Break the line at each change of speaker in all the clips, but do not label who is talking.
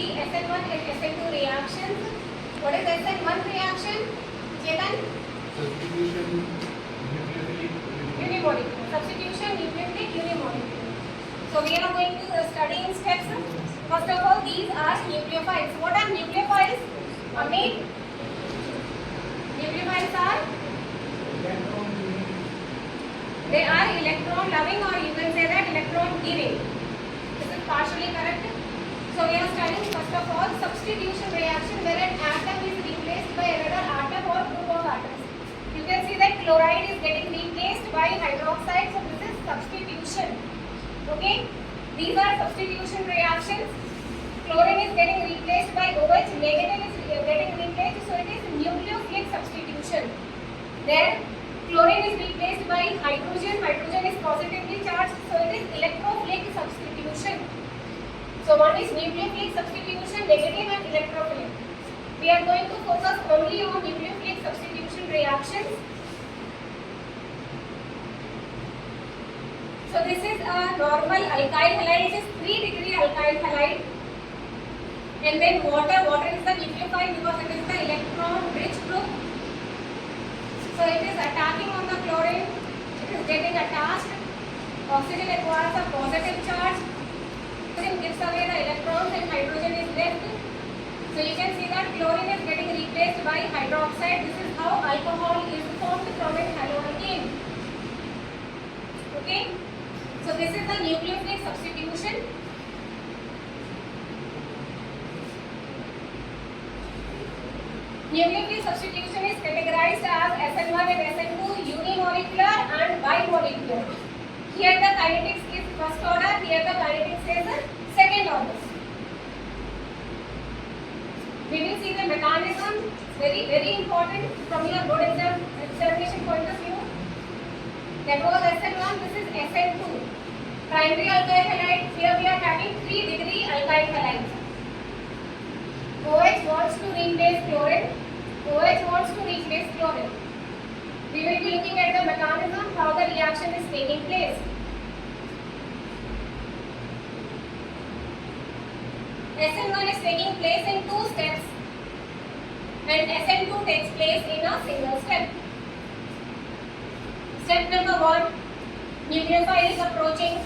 see SN1 and SN2 reactions. What is SN1 reaction? Chetan?
Substitution nucleophilic
Unimolecular. Substitution nucleophilic unimolecular. So we are going to study in steps. First of all, these are nucleophiles. What are nucleophiles? Amit? Nucleophiles are? They are electron loving, or you can say that electron giving. This is partially correct. So we are studying first of all substitution reaction where an atom is replaced by another atom or group of atoms. You can see that chloride is getting replaced by hydroxide. So this is substitution. Okay. These are substitution reactions. Chlorine is getting replaced by OH. Negative is getting replaced. So it is nucleophilic substitution. Then chlorine is replaced by hydrogen. Hydrogen is positively charged. So it is electrophilic substitution. So one is nucleophilic substitution, negative, and electrophilic. We are going to focus only on nucleophilic substitution reactions. So this is a normal alkyl halide. It is 3-degree alkyl halide. And then water. Water is the nucleophile because it is the electron-rich group. So it is attacking on the chlorine. It is getting attached. Oxygen acquires a positive charge. Oxygen gives away the electrons and hydrogen is left. So you can see that chlorine is getting replaced by hydroxide. This is how alcohol is formed from an haloalkane. Okay. So this is the nucleophilic substitution. Nucleophilic substitution is categorized as SN1 and SN2 unimolecular and bimolecular. Here the kinetics is first order, here the kinetics is second order. We will see the mechanism, very important from your board examination point of view. That was SN1, this is SN2. Primary alkyl halide, here we are having 3-degree alkyl halide. OH wants to replace chlorine. OH wants to replace chlorine. We will be looking at the mechanism, how the reaction is taking place. SN1 is taking place in 2 steps and SN2 takes place in a single step. Step number 1, nucleophile is approaching.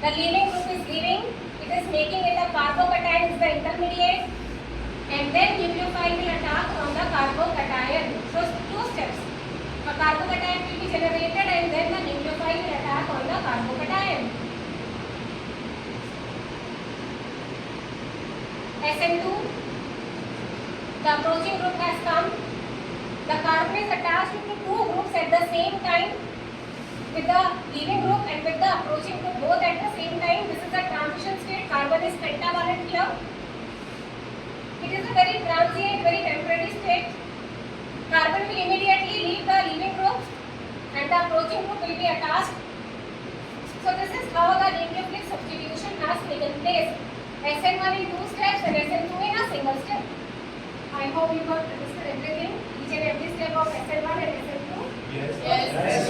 The leaving group is leaving. It is making it a carbocation is the intermediate, and then nucleophile will attack on the carbocation. So 2 steps. A carbocation will be generated and then the nucleophile will attack on the carbocation. SN2, the approaching group has come. The carbon is attached to 2 groups at the same time, with the leaving group and with the approaching group both at the same time. This is a transition state. Carbon is pentavalent here. It is a very transient, very temporary state. Carbon will immediately leave the leaving group and the approaching group will be attached. So this is how the nucleophilic substitution has taken place. SN1 in 2 steps and SN2 in a single step. I hope you got understood everything, each and every step of SN1 and SN2.
Yes.